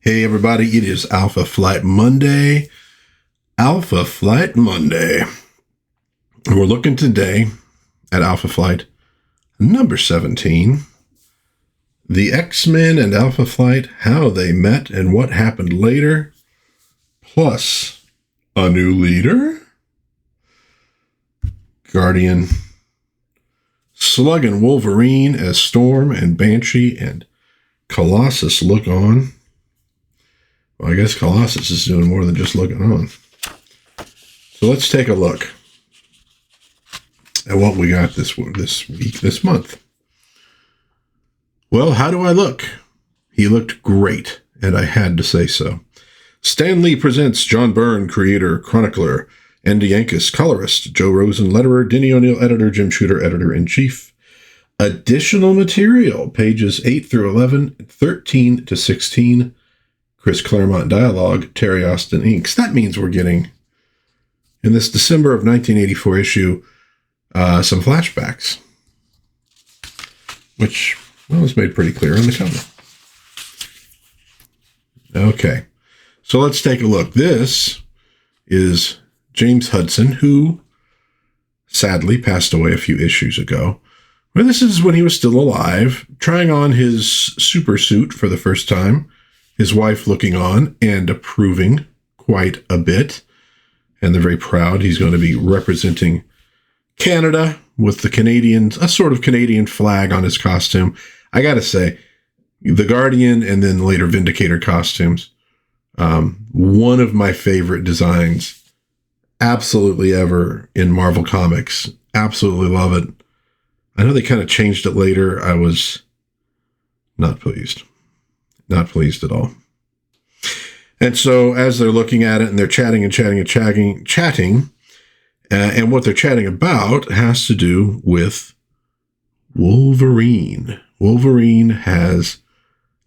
Hey everybody, it is Alpha Flight Monday. Alpha Flight Monday. And we're looking today at Alpha Flight number 17. The X-Men and Alpha Flight, how they met and what happened later. Plus, a new leader. Guardian. Slug and Wolverine as Storm and Banshee and Colossus look on. Well, I guess Colossus is doing more than just looking on. So let's take a look at what we got this week, this month. Well, how do I look? He looked great, and I had to say so. Stan Lee presents John Byrne, creator, chronicler, Andy Yankus, colorist, Joe Rosen, letterer, Denny O'Neil, editor, Jim Shooter, editor-in-chief. Additional material, pages 8 through 11, 13 to 16. Chris Claremont dialogue, Terry Austin inks. That means we're getting, in this December of 1984 issue, some flashbacks, which, well, is made pretty clear on the cover. Okay, so let's take a look. This is James Hudson, who sadly passed away a few issues ago. Well, this is when he was still alive, trying on his super suit for the first time. His wife looking on and approving quite a bit. And they're very proud. He's going to be representing Canada with the Canadians, a sort of Canadian flag on his costume. I got to say, the Guardian and then later Vindicator costumes, one of my favorite designs absolutely ever in Marvel Comics. Absolutely love it. I know they kind of changed it later. I was not pleased. Not pleased at all. And so as they're looking at it and they're chatting, and what they're chatting about has to do with Wolverine. Wolverine has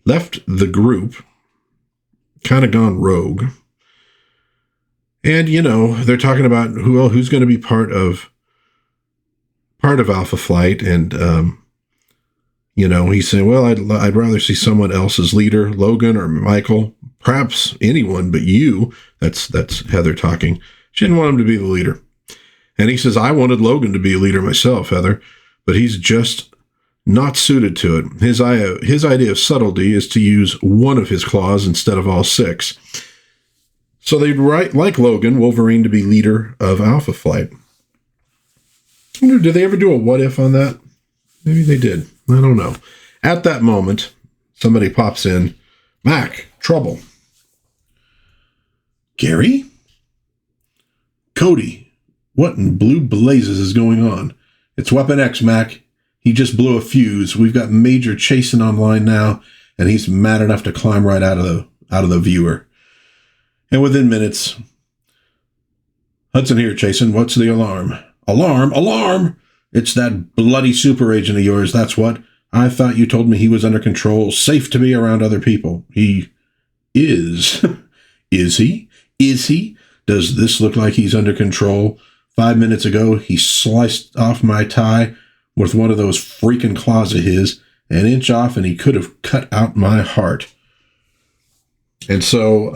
left the group, kind of gone rogue. And, you know, they're talking about who's going to be part of Alpha Flight. And, you know, he's saying, well, I'd rather see someone else as leader, Logan or Michael, perhaps anyone but you. That's Heather talking. She didn't want him to be the leader. And he says, I wanted Logan to be a leader myself, Heather, but he's just not suited to it. His idea of subtlety is to use one of his claws instead of all six. So they'd like Logan, Wolverine, to be leader of Alpha Flight. I wonder, did they ever do a what if on that? Maybe they did. I don't know. At that moment, somebody pops in. Mac, trouble. Gary? Cody, what in blue blazes is going on? It's Weapon X, Mac. He just blew a fuse. We've got Major chasing online now, and he's mad enough to climb right out of the viewer. And within minutes, Hudson here, Chasen. What's the alarm? Alarm! Alarm! It's that bloody super agent of yours, that's what. I thought you told me he was under control, safe to be around other people. He is. Is he? Is he? Does this look like he's under control? 5 minutes ago, he sliced off my tie with one of those freaking claws of his, an inch off, and he could have cut out my heart. And so,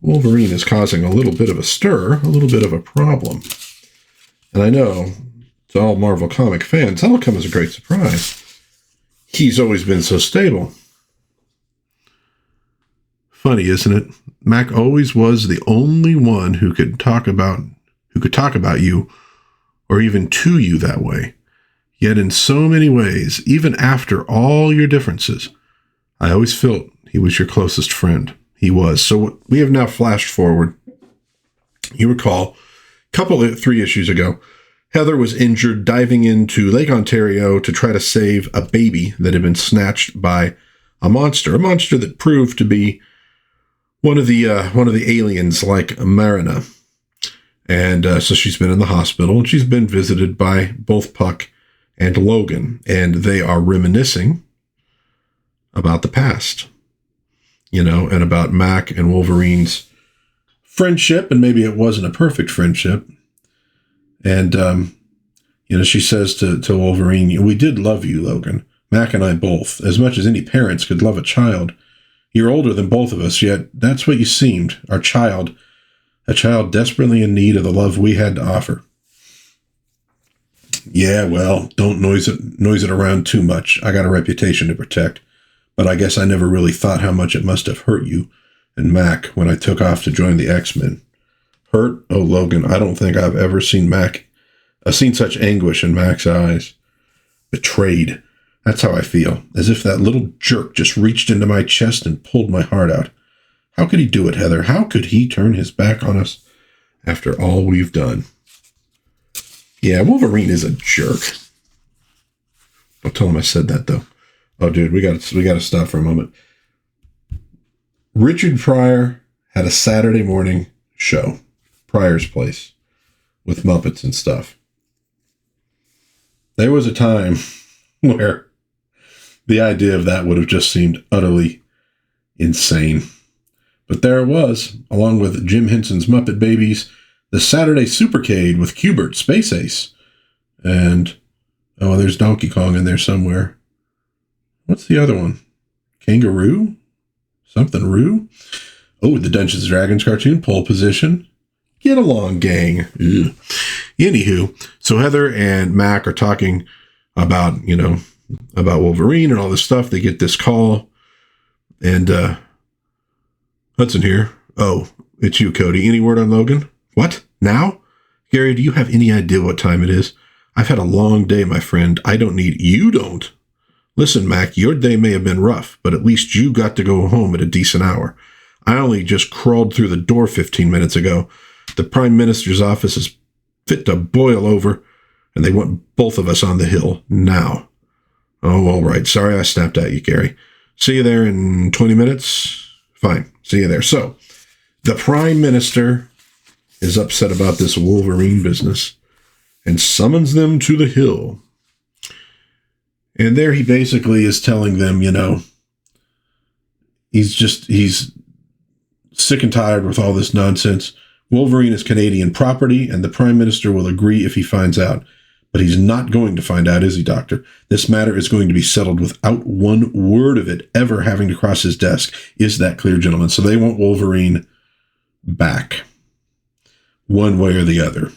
Wolverine is causing a little bit of a stir, a little bit of a problem. And I know, to all Marvel comic fans, that'll come as a great surprise. He's always been so stable. Funny, isn't it? Mac always was the only one who could talk about you, or even to you that way. Yet in so many ways, even after all your differences, I always felt he was your closest friend. He was. So we have now flashed forward. You recall, 3 issues ago, Heather was injured diving into Lake Ontario to try to save a baby that had been snatched by a monster that proved to be one of the aliens like Marina. And so she's been in the hospital, and she's been visited by both Puck and Logan, and they are reminiscing about the past, you know, and about Mac and Wolverine's friendship, and maybe it wasn't a perfect friendship. And, you know, she says to Wolverine, we did love you, Logan. Mac and I both, as much as any parents could love a child. You're older than both of us, yet that's what you seemed, a child desperately in need of the love we had to offer. Yeah, well, don't noise it around too much. I got a reputation to protect, but I guess I never really thought how much it must have hurt you and Mac when I took off to join the X-Men. Hurt? Oh, Logan, I don't think I've ever seen such anguish in Mac's eyes. Betrayed. That's how I feel, as if that little jerk just reached into my chest and pulled my heart out. How could he do it, Heather? How could he turn his back on us after all we've done? Yeah, Wolverine is a jerk. Don't tell him I said that, though. Oh, dude, we got to stop for a moment. Richard Pryor had a Saturday morning show, Pryor's Place, with Muppets and stuff. There was a time where the idea of that would have just seemed utterly insane. But there it was, along with Jim Henson's Muppet Babies, the Saturday Supercade with Q*bert, Space Ace, and, oh, there's Donkey Kong in there somewhere. What's the other one? Kangaroo? Something Roo? Oh, the Dungeons & Dragons cartoon, Pole Position. Get along, gang. Ugh. Anywho, so Heather and Mac are talking about Wolverine and all this stuff. They get this call, and Hudson here. Oh, it's you, Cody. Any word on Logan? What? Now? Gary, do you have any idea what time it is? I've had a long day, my friend. You don't. Listen, Mac, your day may have been rough, but at least you got to go home at a decent hour. I only just crawled through the door 15 minutes ago. The Prime Minister's office is fit to boil over, and they want both of us on the Hill now. Oh, all right. Sorry I snapped at you, Gary. See you there in 20 minutes? Fine. See you there. So, the Prime Minister is upset about this Wolverine business and summons them to the Hill. And there he basically is telling them, he's sick and tired with all this nonsense. Wolverine is Canadian property, and the Prime Minister will agree if he finds out. But he's not going to find out, is he, Doctor? This matter is going to be settled without one word of it ever having to cross his desk. Is that clear, gentlemen? So they want Wolverine back, one way or the other.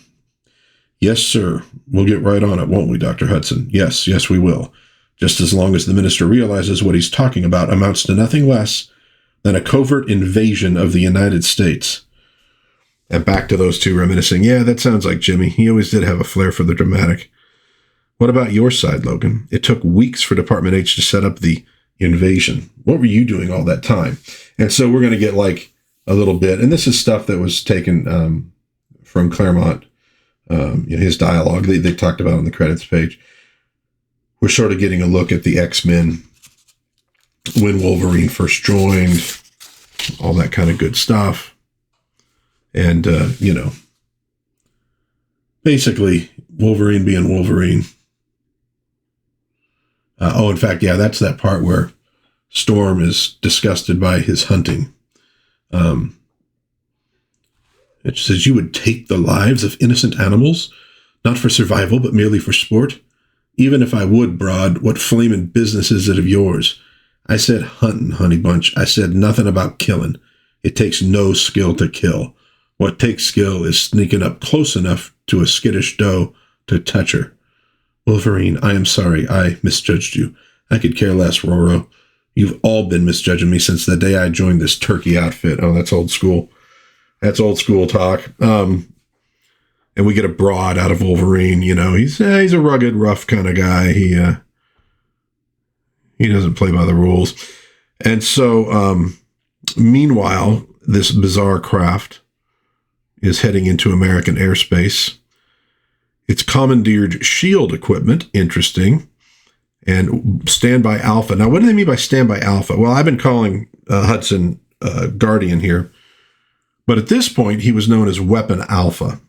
Yes, sir. We'll get right on it, won't we, Dr. Hudson? Yes, we will. Just as long as the minister realizes what he's talking about amounts to nothing less than a covert invasion of the United States. And back to those two reminiscing. Yeah, that sounds like Jimmy. He always did have a flair for the dramatic. What about your side, Logan? It took weeks for Department H to set up the invasion. What were you doing all that time? And so we're going to get like a little bit, and this is stuff that was taken from Claremont, his dialogue they talked about on the credits page. We're sort of getting a look at the X-Men when Wolverine first joined, all that kind of good stuff. And, basically Wolverine being Wolverine. In fact, yeah, that's that part where Storm is disgusted by his hunting. It says, you would take the lives of innocent animals, not for survival, but merely for sport. Even if I would, Broad, what flamin' business is it of yours? I said hunting, honey bunch. I said nothing about killing. It takes no skill to kill. What takes skill is sneaking up close enough to a skittish doe to touch her. Wolverine, I am sorry. I misjudged you. I could care less, Roro. You've all been misjudging me since the day I joined this turkey outfit. Oh, that's old school. That's old school talk. And we get a Broad out of Wolverine. He's a rugged, rough kind of guy. He doesn't play by the rules. And so, meanwhile, this bizarre craft is heading into American airspace. It's commandeered SHIELD equipment. Interesting. And Standby Alpha. Now, what do they mean by Standby Alpha? Well, I've been calling Hudson Guardian here. But at this point, he was known as Weapon Alpha.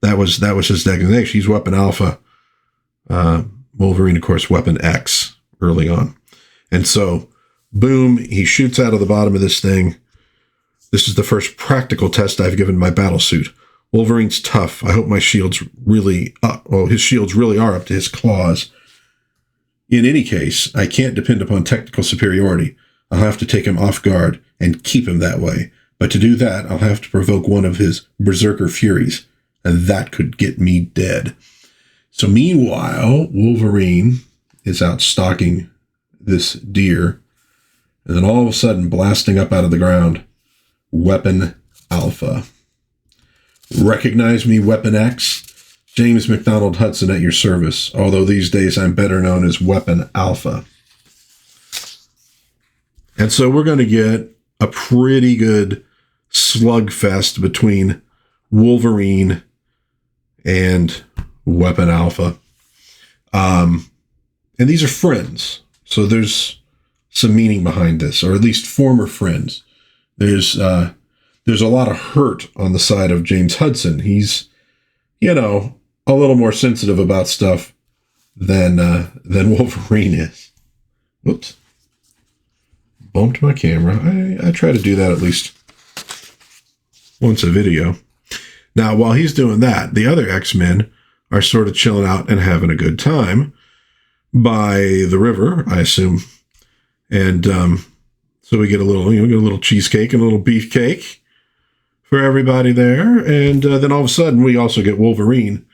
That was his designation. He's Weapon Alpha. Wolverine, of course, Weapon X early on. And so, boom, he shoots out of the bottom of this thing. This is the first practical test I've given my battle suit. Wolverine's tough. I hope my shields his shields really are up to his claws. In any case, I can't depend upon technical superiority. I'll have to take him off guard and keep him that way. But to do that, I'll have to provoke one of his berserker furies, and that could get me dead. So meanwhile, Wolverine is out stalking this deer, and then all of a sudden, blasting up out of the ground, Weapon Alpha. Recognize me, Weapon X? James McDonald Hudson at your service, although these days I'm better known as Weapon Alpha. And so we're going to get a pretty good slugfest between Wolverine and Weapon Alpha. And these are friends, so there's some meaning behind this, or at least former friends. There's a lot of hurt on the side of James Hudson. He's, a little more sensitive about stuff than Wolverine is. Whoops. Bumped my camera. I try to do that at least once a video. Now, while he's doing that, the other X-Men are sort of chilling out and having a good time by the river, I assume. And so we get a little cheesecake and a little beefcake for everybody there. And then all of a sudden, we also get Wolverine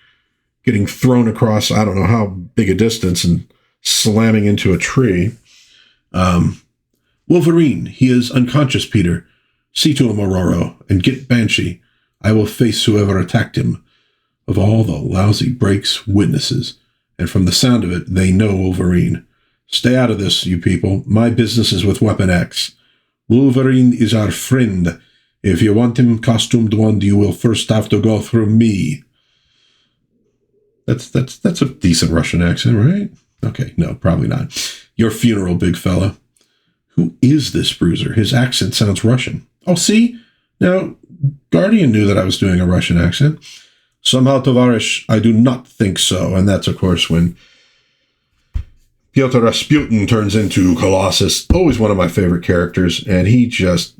getting thrown across, I don't know how big a distance, and slamming into a tree. Wolverine, he is unconscious, Peter. See to him, Aurora, and get Banshee. I will face whoever attacked him. Of all the lousy breaks witnesses, and from the sound of it, they know Wolverine. Stay out of this, you people. My business is with Weapon X. Wolverine is our friend. If you want him costumed one, you will first have to go through me. That's a decent Russian accent, right? Okay, no, probably not. Your funeral, big fella. Who is this bruiser? His accent sounds Russian. Oh, see? Now, Guardian knew that I was doing a Russian accent. Somehow, Tovarish, I do not think so. And that's, of course, when Pyotr Rasputin turns into Colossus. Always one of my favorite characters. And he just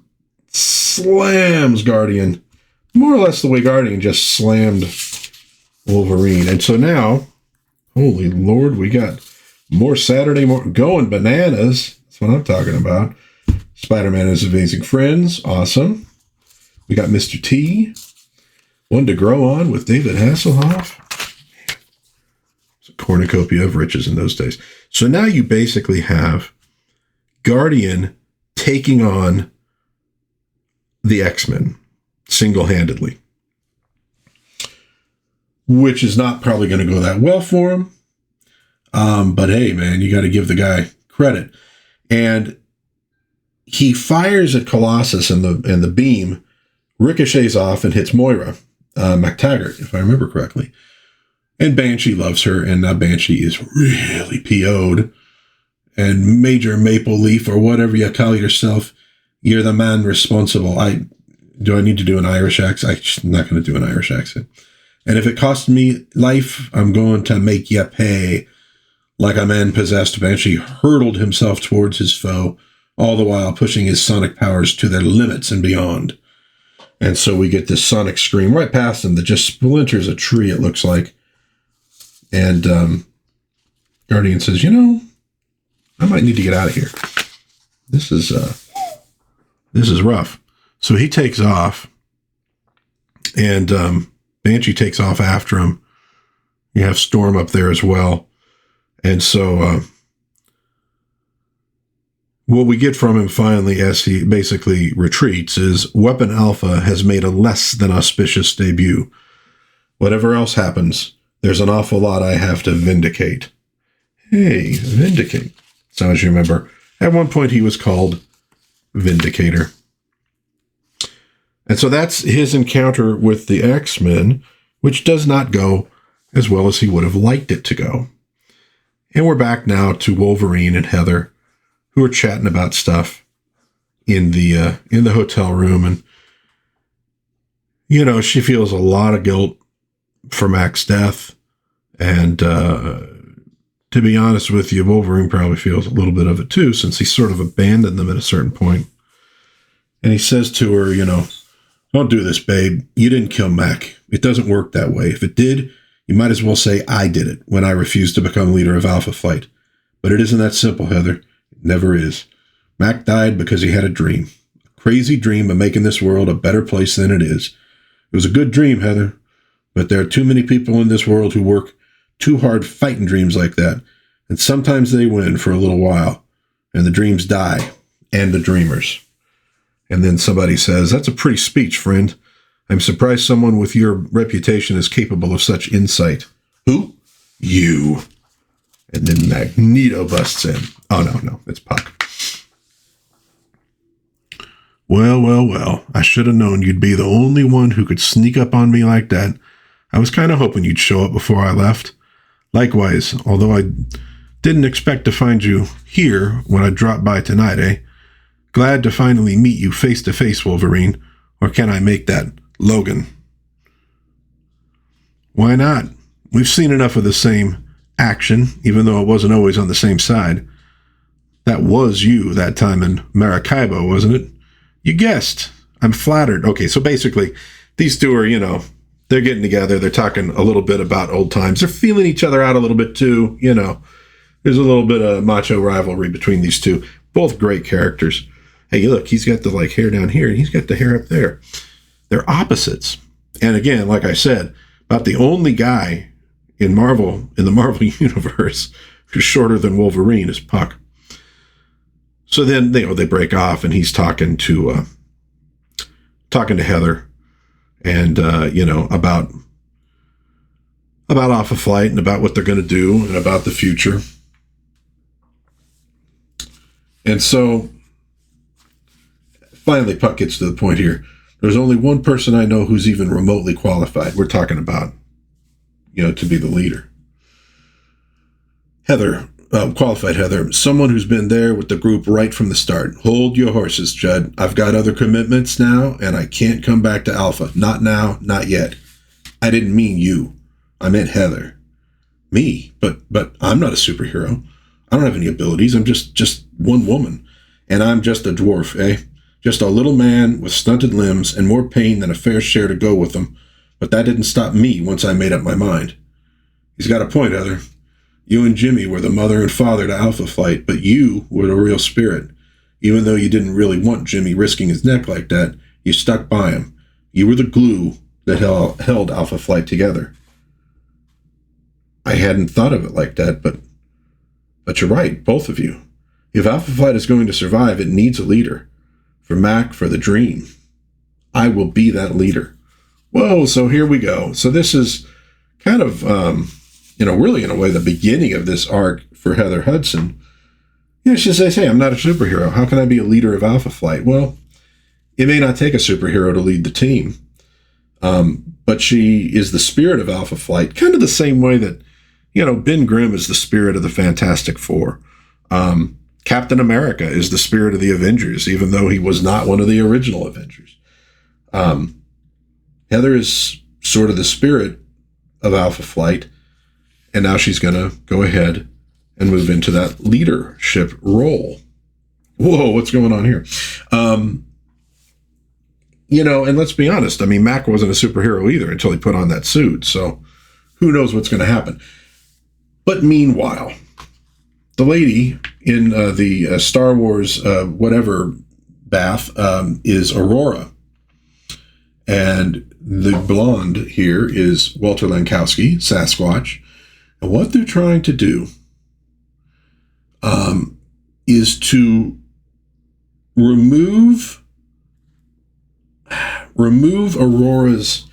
slams Guardian. More or less the way Guardian just slammed Wolverine. And so now, holy Lord, we got more Saturday morning going bananas. That's what I'm talking about. Spider-Man and His Amazing Friends. Awesome. We got Mr. T. One to Grow On with David Hasselhoff. It's a cornucopia of riches in those days. So now you basically have Guardian taking on the X-Men single-handedly, which is not probably going to go that well for him. But hey, man, you got to give the guy credit. And he fires at Colossus, and the beam ricochets off and hits Moira MacTaggart, if I remember correctly. And Banshee loves her, and now Banshee is really PO'd. And Major Maple Leaf, or whatever you call yourself, you're the man responsible. Do I need to do an Irish accent? I'm not going to do an Irish accent. And if it costs me life, I'm going to make you pay. Like a man possessed, Banshee hurtled himself towards his foe, all the while pushing his sonic powers to their limits and beyond. And so we get this sonic scream right past him that just splinters a tree, it looks like. And Guardian says, I might need to get out of here. This is rough. So he takes off, and Banshee takes off after him. You have Storm up there as well. And so what we get from him finally, as he basically retreats, is Weapon Alpha has made a less than auspicious debut. Whatever else happens, there's an awful lot I have to vindicate. Hey, vindicate. So as you remember, at one point he was called Vindicator. And so that's his encounter with the X-Men, which does not go as well as he would have liked it to go. And we're back now to Wolverine and Heather, who are chatting about stuff in the hotel room. And, she feels a lot of guilt for Mac's death. And to be honest with you, Wolverine probably feels a little bit of it too, since he sort of abandoned them at a certain point. And he says to her, don't do this, babe. You didn't kill Mac. It doesn't work that way. If it did, you might as well say I did it when I refused to become leader of Alpha Flight. But it isn't that simple, Heather. It never is. Mac died because he had a dream. A crazy dream of making this world a better place than it is. It was a good dream, Heather, but there are too many people in this world who work too hard fighting dreams like that, and sometimes they win for a little while, and the dreams die, and the dreamers. And then somebody says, that's a pretty speech, friend. I'm surprised someone with your reputation is capable of such insight. Who? You. And then Magneto busts in. Oh, no, it's Puck. Well, I should have known you'd be the only one who could sneak up on me like that. I was kind of hoping you'd show up before I left. Likewise, although I didn't expect to find you here when I dropped by tonight, eh? Glad to finally meet you face to face, Wolverine. Or can I make that Logan? Why not? We've seen enough of the same action, even though it wasn't always on the same side. That was you that time in Maracaibo, wasn't it? You guessed. I'm flattered. Okay, so basically, these two are, they're getting together. They're talking a little bit about old times. They're feeling each other out a little bit too, There's a little bit of macho rivalry between these two. Both great characters. Hey, look, he's got the hair down here, and he's got the hair up there. They're opposites. And again, like I said, about the only guy in the Marvel universe who's shorter than Wolverine is Puck. So then they break off, and he's talking to Heather, and about Alpha Flight and about what they're going to do and about the future. And so finally, Puck gets to the point here. There's only one person I know who's even remotely qualified. We're talking about, to be the leader. Heather. Qualified Heather, someone who's been there with the group right from the start. Hold your horses, Judd. I've got other commitments now, and I can't come back to Alpha. Not now, not yet. I didn't mean you. I meant Heather. Me? But I'm not a superhero. I don't have any abilities. I'm just one woman. And I'm just a dwarf, eh? Just a little man with stunted limbs and more pain than a fair share to go with them. But that didn't stop me once I made up my mind. He's got a point, Heather. You and Jimmy were the mother and father to Alpha Flight, but you were the real spirit. Even though you didn't really want Jimmy risking his neck like that, you stuck by him. You were the glue that held Alpha Flight together. I hadn't thought of it like that, but you're right, both of you. If Alpha Flight is going to survive, it needs a leader. For Mac, for the dream. I will be that leader. Whoa, so here we go. So this is kind of... really, in a way, the beginning of this arc for Heather Hudson. She says, hey, I'm not a superhero. How can I be a leader of Alpha Flight? Well, it may not take a superhero to lead the team, but she is the spirit of Alpha Flight, kind of the same way that, Ben Grimm is the spirit of the Fantastic Four. Captain America is the spirit of the Avengers, even though he was not one of the original Avengers. Heather is sort of the spirit of Alpha Flight. And now she's going to go ahead and move into that leadership role. Whoa, what's going on here? And let's be honest. Mac wasn't a superhero either until he put on that suit. So who knows what's going to happen? But meanwhile, the lady in the Star Wars whatever bath is Aurora. And the blonde here is Walter Lankowski, Sasquatch. And what they're trying to do is to remove Aurora's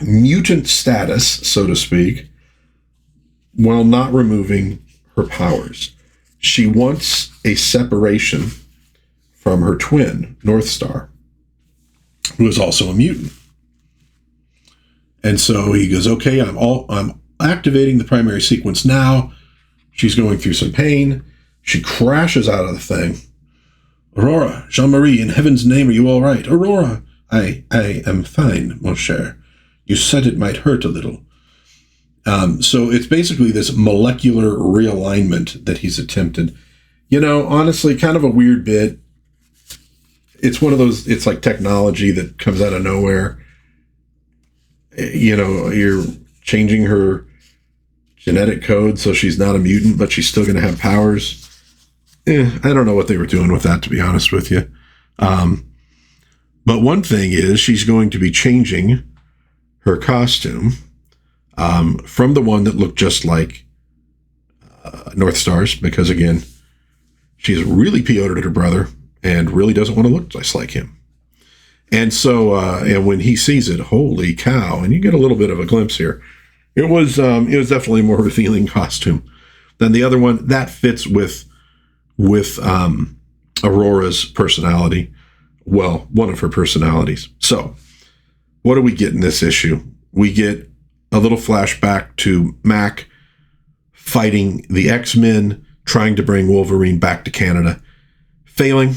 mutant status, so to speak, while not removing her powers. She wants a separation from her twin, North Star, who is also a mutant. And so he goes, okay, I'm activating the primary sequence now. She's going through some pain. She crashes out of the thing. Aurora, Jean-Marie, in heaven's name, are you all right? Aurora, I am fine, mon cher. You said it might hurt a little. So it's basically this molecular realignment that he's attempted. Honestly, kind of a weird bit. It's one of those, it's like technology that comes out of nowhere. You're changing her genetic code so she's not a mutant, but she's still going to have powers. I don't know what they were doing with that, to be honest with you. But one thing is she's going to be changing her costume from the one that looked just like North Star's, because, again, she's really PO'd at her brother and really doesn't want to look just like him. And so, and when he sees it, holy cow, and you get a little bit of a glimpse here, it was definitely a more revealing costume than the other one. That fits with Aurora's personality. Well, one of her personalities. So, what do we get in this issue? We get a little flashback to Mac fighting the X-Men, trying to bring Wolverine back to Canada, failing,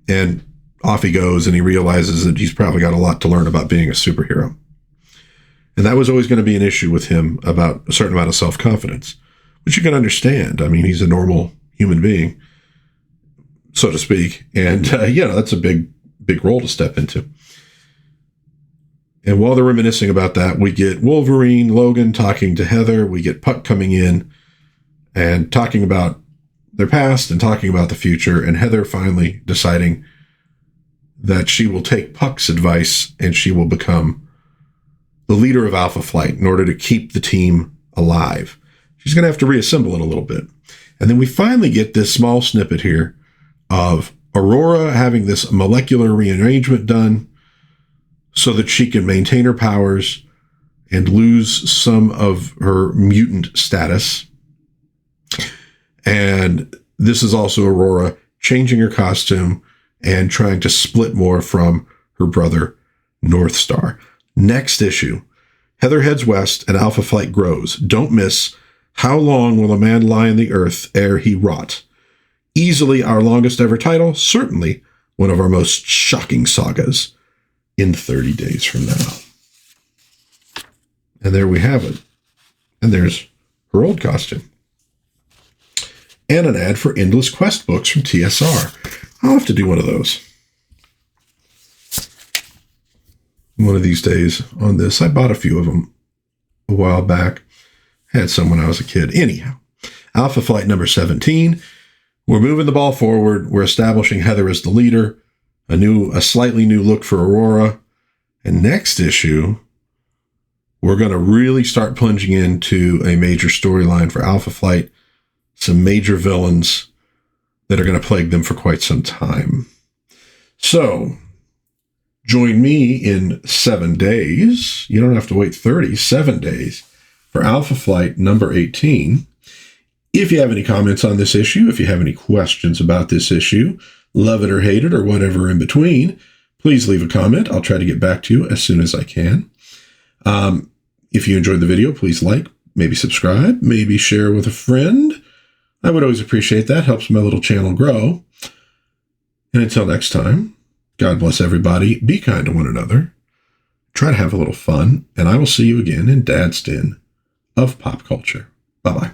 and off he goes, and he realizes that he's probably got a lot to learn about being a superhero. And that was always going to be an issue with him, about a certain amount of self-confidence, which you can understand. I mean, he's a normal human being, so to speak. And, that's a big role to step into. And while they're reminiscing about that, we get Wolverine, Logan talking to Heather. We get Puck coming in and talking about their past and talking about the future. And Heather finally deciding that she will take Puck's advice and she will become the leader of Alpha Flight in order to keep the team alive. She's going to have to reassemble it a little bit. And then we finally get this small snippet here of Aurora having this molecular rearrangement done so that she can maintain her powers and lose some of her mutant status. And this is also Aurora changing her costume and trying to split more from her brother, North Star. Next issue, Heather heads west and Alpha Flight grows. Don't miss How Long Will a Man Lie in the Earth Ere He Rot? Easily our longest ever title, certainly one of our most shocking sagas in 30 days from now. And there we have it. And there's her old costume. And an ad for Endless Quest books from TSR. I'll have to do one of those one of these days on this. I bought a few of them a while back. Had some when I was a kid. Anyhow, Alpha Flight number 17. We're moving the ball forward. We're establishing Heather as the leader. A slightly new look for Aurora. And next issue, we're going to really start plunging into a major storyline for Alpha Flight. Some major villains that are going to plague them for quite some time. So, join me in 7 days. You don't have to wait 37 days for Alpha Flight number 18. If you have any comments on this issue, if you have any questions about this issue, love it or hate it or whatever in between, please leave a comment. I'll try to get back to you as soon as I can. If you enjoyed the video, please like, maybe subscribe, maybe share with a friend. I would always appreciate that. Helps my little channel grow. And until next time, God bless everybody. Be kind to one another. Try to have a little fun. And I will see you again in Dad's Den of Pop Culture. Bye-bye.